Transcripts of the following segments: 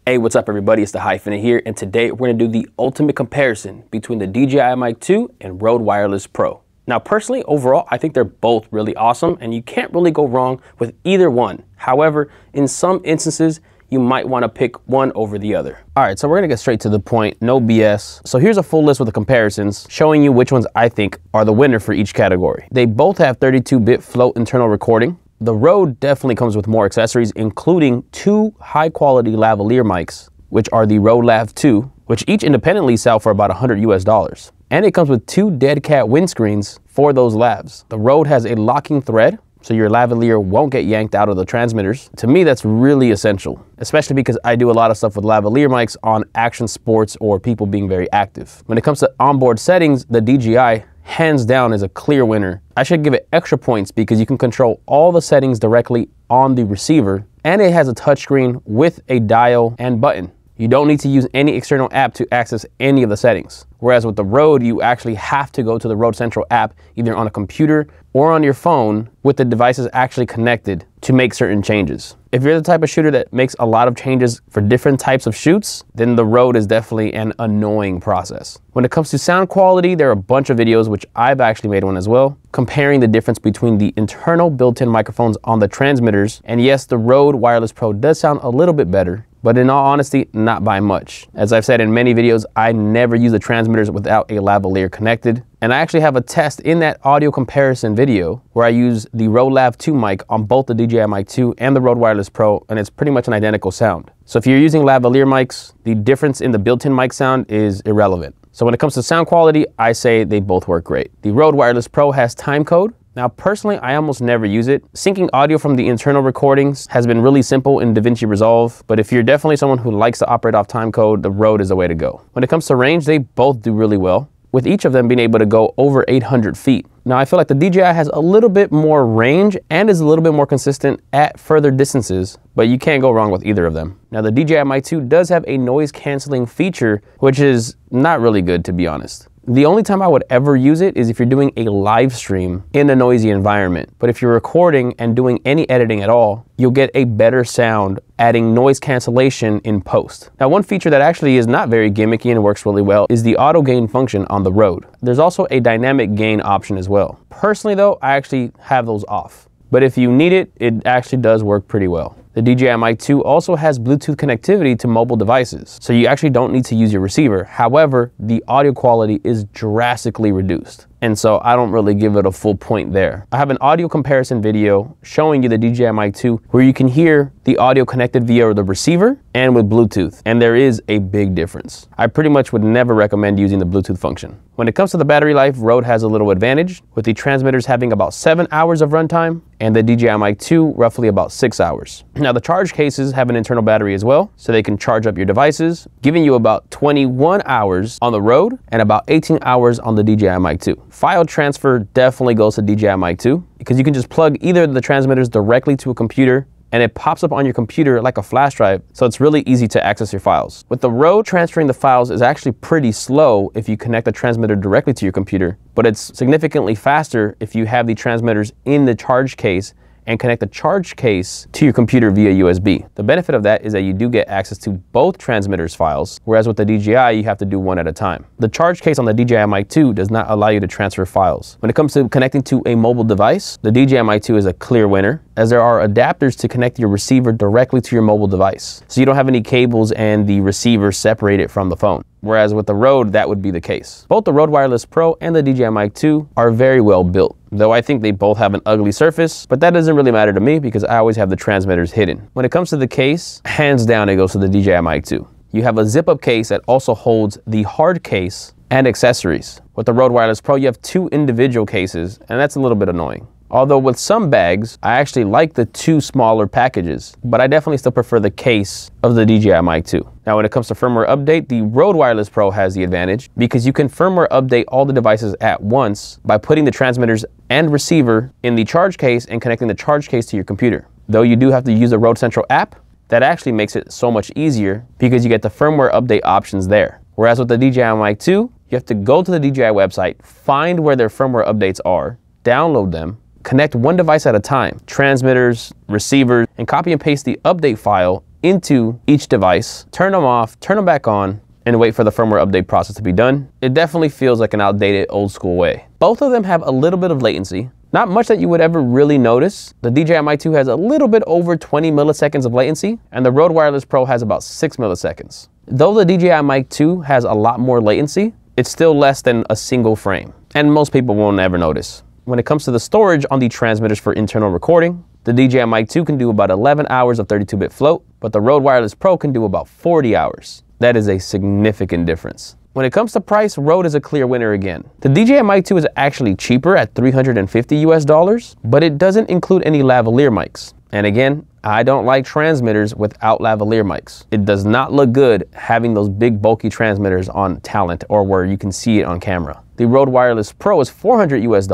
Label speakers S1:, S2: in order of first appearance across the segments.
S1: Hey, what's up everybody? It's the Hyphenate here, and today we're gonna do the ultimate comparison between the DJI Mic 2 and Rode Wireless Pro. Now personally, overall, I think they're both really awesome and you can't really go wrong with either one. However, in some instances, you might wanna pick one over the other. All right, so we're gonna get straight to the point, no BS. So here's a full list with the comparisons, showing you which ones I think are the winner for each category. They both have 32-bit float internal recording. The Rode definitely comes with more accessories, including two high-quality lavalier mics, which are the Rode Lav 2, which each independently sell for about $100 US. And it comes with two dead cat windscreens for those lavs. The Rode has a locking thread, so your lavalier won't get yanked out of the transmitters. To me, that's really essential, especially because I do a lot of stuff with lavalier mics on action sports or people being very active. When it comes to onboard settings, the DJI hands down is a clear winner. I should give it extra points because you can control all the settings directly on the receiver, and it has a touchscreen with a dial and button. You don't need to use any external app to access any of the settings. Whereas with the Rode, you actually have to go to the Rode Central app, either on a computer or on your phone with the devices actually connected to make certain changes. If you're the type of shooter that makes a lot of changes for different types of shoots, then the Rode is definitely an annoying process. When it comes to sound quality, there are a bunch of videos, which I've actually made one as well, comparing the difference between the internal built-in microphones on the transmitters. And yes, the Rode Wireless Pro does sound a little bit better, but in all honesty, not by much. As I've said in many videos, I never use the transmitters without a lavalier connected. And I actually have a test in that audio comparison video where I use the Rode Lav 2 mic on both the DJI Mic 2 and the Rode Wireless Pro, and it's pretty much an identical sound. So if you're using lavalier mics, the difference in the built-in mic sound is irrelevant. So when it comes to sound quality, I say they both work great. The Rode Wireless Pro has timecode. Now personally, I almost never use it. Syncing audio from the internal recordings has been really simple in DaVinci Resolve, but if you're definitely someone who likes to operate off timecode, the Rode is the way to go. When it comes to range, they both do really well, with each of them being able to go over 800 feet. Now I feel like the DJI has a little bit more range and is a little bit more consistent at further distances, but you can't go wrong with either of them. Now the DJI Mic 2 does have a noise canceling feature, which is not really good, to be honest. The only time I would ever use it is if you're doing a live stream in a noisy environment. But if you're recording and doing any editing at all, you'll get a better sound adding noise cancellation in post. Now, one feature that actually is not very gimmicky and works really well is the auto gain function on the Rode. There's also a dynamic gain option as well. Personally though, I actually have those off. But if you need it, it actually does work pretty well. The DJI Mic 2 also has Bluetooth connectivity to mobile devices, so you actually don't need to use your receiver. However, the audio quality is drastically reduced, and so I don't really give it a full point there. I have an audio comparison video showing you the DJI Mic 2 where you can hear the audio connected via the receiver and with Bluetooth, and there is a big difference. I pretty much would never recommend using the Bluetooth function. When it comes to the battery life, Rode has a little advantage, with the transmitters having about 7 hours of runtime and the DJI Mic 2 roughly about 6 hours. Now the charge cases have an internal battery as well, so they can charge up your devices, giving you about 21 hours on the Rode and about 18 hours on the DJI Mic 2. File transfer definitely goes to DJI Mic 2 because you can just plug either of the transmitters directly to a computer and it pops up on your computer like a flash drive, so it's really easy to access your files. With the Rode, transferring the files is actually pretty slow if you connect the transmitter directly to your computer, but it's significantly faster if you have the transmitters in the charge case and connect the charge case to your computer via USB. The benefit of that is that you do get access to both transmitters' files, whereas with the DJI, you have to do one at a time. The charge case on the DJI Mic 2 does not allow you to transfer files. When it comes to connecting to a mobile device, the DJI Mic 2 is a clear winner, as there are adapters to connect your receiver directly to your mobile device, so you don't have any cables and the receiver separated from the phone. Whereas with the Rode, that would be the case. Both the Rode Wireless Pro and the DJI Mic 2 are very well built, though I think they both have an ugly surface, but that doesn't really matter to me because I always have the transmitters hidden. When it comes to the case, hands down it goes to the DJI Mic 2. You have a zip-up case that also holds the hard case and accessories. With the Rode Wireless Pro, you have two individual cases, and that's a little bit annoying. Although with some bags, I actually like the two smaller packages, but I definitely still prefer the case of the DJI Mic 2. Now when it comes to firmware update, the Rode Wireless Pro has the advantage because you can firmware update all the devices at once by putting the transmitters and receiver in the charge case and connecting the charge case to your computer. Though you do have to use the Rode Central app, that actually makes it so much easier because you get the firmware update options there. Whereas with the DJI Mic 2, you have to go to the DJI website, find where their firmware updates are, download them, connect one device at a time, transmitters, receivers, and copy and paste the update file into each device, turn them off, turn them back on, and wait for the firmware update process to be done. It definitely feels like an outdated, old school way. Both of them have a little bit of latency. Not much that you would ever really notice. The DJI Mic 2 has a little bit over 20 milliseconds of latency, and the Rode Wireless Pro has about 6 milliseconds. Though the DJI Mic 2 has a lot more latency, it's still less than a single frame, and most people won't ever notice. When it comes to the storage on the transmitters for internal recording, the DJI Mic 2 can do about 11 hours of 32-bit float, but the Rode Wireless Pro can do about 40 hours. That is a significant difference. When it comes to price, Rode is a clear winner again. The DJI Mic 2 is actually cheaper at $350 US, but it doesn't include any lavalier mics. And again, I don't like transmitters without lavalier mics. It does not look good having those big bulky transmitters on talent or where you can see it on camera. The Rode Wireless Pro is $400 US,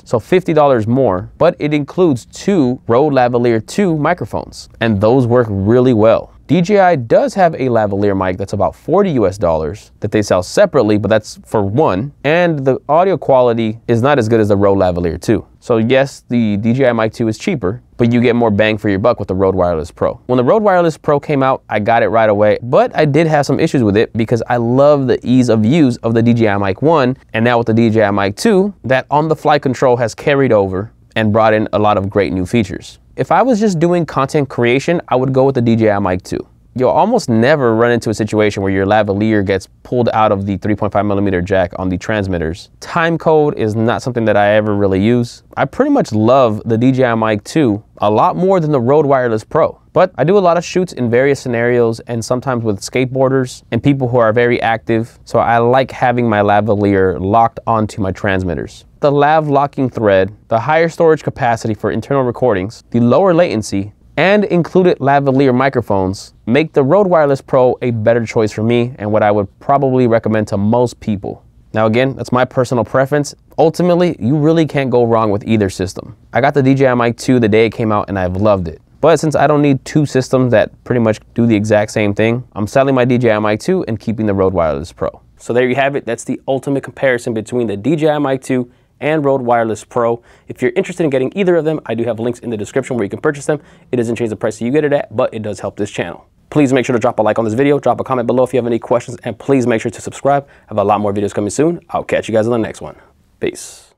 S1: so $50 more, but it includes 2 Rode Lavalier 2 microphones, and those work really well. DJI does have a lavalier mic that's about $40 US that they sell separately, but that's for one, and the audio quality is not as good as the Rode Lavalier 2. So yes, the DJI Mic 2 is cheaper, but you get more bang for your buck with the Rode Wireless Pro. When the Rode Wireless Pro came out, I got it right away, but I did have some issues with it because I love the ease of use of the DJI Mic 1, and now with the DJI Mic 2, that on-the-fly control has carried over and brought in a lot of great new features. If I was just doing content creation, I would go with the DJI Mic 2. You'll almost never run into a situation where your lavalier gets pulled out of the 3.5mm jack on the transmitters. Time code is not something that I ever really use. I pretty much love the DJI Mic 2 a lot more than the Rode Wireless Pro. But I do a lot of shoots in various scenarios and sometimes with skateboarders and people who are very active. So I like having my lavalier locked onto my transmitters. The lav locking thread, the higher storage capacity for internal recordings, the lower latency, and included lavalier microphones make the Rode Wireless Pro a better choice for me and what I would probably recommend to most people. Now again, that's my personal preference. Ultimately, you really can't go wrong with either system. I got the DJI Mic 2 the day it came out and I've loved it. But since I don't need 2 systems that pretty much do the exact same thing, I'm selling my DJI Mic 2 and keeping the Rode Wireless Pro. So there you have it. That's the ultimate comparison between the DJI Mic 2 and Rode Wireless Pro. If you're interested in getting either of them, I do have links in the description where you can purchase them. It doesn't change the price that you get it at, but it does help this channel. Please make sure to drop a like on this video, drop a comment below if you have any questions, and please make sure to subscribe. I have a lot more videos coming soon. I'll catch you guys on the next one. Peace.